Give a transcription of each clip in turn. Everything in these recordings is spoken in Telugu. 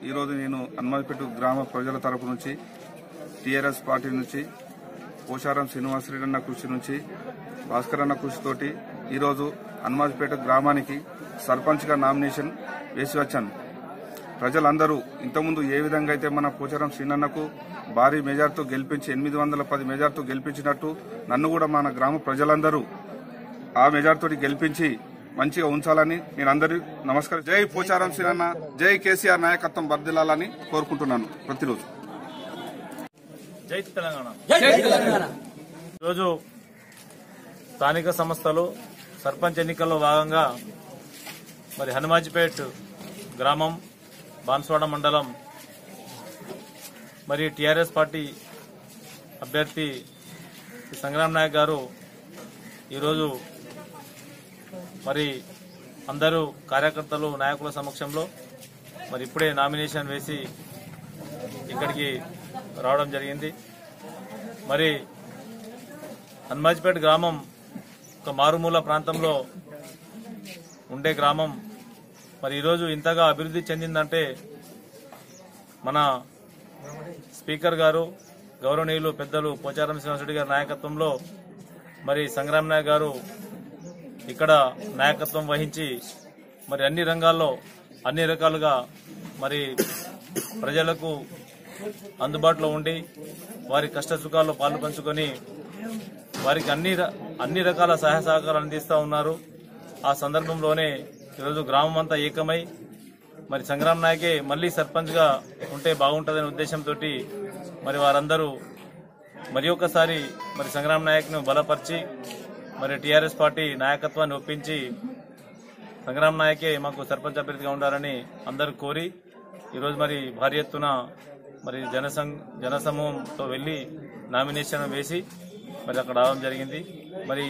ఈరోజు నేను హనుమాన్పేట గ్రామ ప్రజల తరపు నుంచి టీఆర్ఎస్ పార్టీ నుంచి పోచారం శ్రీనివాసరెడ్డి అన్న కృషి నుంచి భాస్కర్ అన్న కృషితోటి ఈరోజు హనుమాన్పేట గ్రామానికి సర్పంచ్గా నామినేషన్ వేసి వచ్చాను. ప్రజలందరూ ఇంతకుముందు ఏ విధంగా అయితే మన పోచారం శ్రీనన్నకు భారీ మెజార్టీతో గెలిపించి 810 మెజార్టీతో గెలిపించినట్టు నన్ను కూడా మన గ్రామ ప్రజలందరూ ఆ మెజార్టీతో గెలిపించి మంచిగా ఉంచాలని నేను అందరికీ నమస్కారం. జై పోచారం శ్రీనన్న, జై కేసీఆర్ నాయకత్వం వర్ధిల్లాలని కోరుకుంటున్నాను. ప్రతిరోజు జై తెలంగాణ. ఈరోజు స్థానిక సంస్థలు సర్పంచ్ ఎన్నికల్లో భాగంగా మరి హనుమాజిపేట్ గ్రామం బాన్స్వాడ మండలం మరి టీఆర్ఎస్ పార్టీ అభ్యర్థి సంగ్రామ్ నాయక్ గారు ఈరోజు మరి అందరూ కార్యకర్తలు నాయకుల సమక్షంలో మరి ఇప్పుడే నామినేషన్ వేసి ఇక్కడికి రావడం జరిగింది. మరి హనుమాజిపేట గ్రామం ఒక మారుమూల ప్రాంతంలో ఉండే గ్రామం. మరి ఈరోజు ఇంతగా అభివృద్ధి చెందిందంటే మన స్పీకర్ గారు గౌరవనీయులు పెద్దలు పోచారం శ్రీనివాసరెడ్డి గారి నాయకత్వంలో మరి సంగ్రామ్ నాయక్ గారు ఇక్కడ నాయకత్వం వహించి మరి అన్ని రంగాల్లో అన్ని రకాలుగా మరి ప్రజలకు అందుబాటులో ఉండి వారి కష్ట సుఖాల్లో పాలు పంచుకొని వారికి అన్ని రకాల సహాయ సహకారాలు అందిస్తూ ఉన్నారు. ఆ సందర్భంలోనే ఈరోజు గ్రామం అంతా ఏకమై మరి సంగ్రామ్ నాయకే మళ్లీ సర్పంచ్ గా ఉంటే బాగుంటుందనే ఉద్దేశంతో మరి వారందరూ మరి ఒకసారి మరి సంగ్రామ్ నాయక్ ను బలపరిచి మరి టీఆర్ఎస్ పార్టీ నాయకత్వాన్ని ఒప్పించి సంగ్రామ్ నాయకే మాకు సర్పంచ్ అభ్యర్థిగా ఉండాలని అందరూ కోరి ఈరోజు మరి భారీ ఎత్తున మరి జనసమూహంతో వెళ్లి నామినేషన్ వేసి మరి అక్కడ రావడం జరిగింది. మరి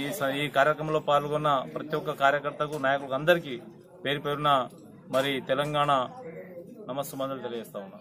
ఈ కార్యక్రమంలో పాల్గొన్న ప్రతి ఒక్క కార్యకర్తకు నాయకులకు అందరికీ పేరు పేరున మరి తెలంగాణ నమస్సుమందులు తెలియజేస్తా ఉన్నా.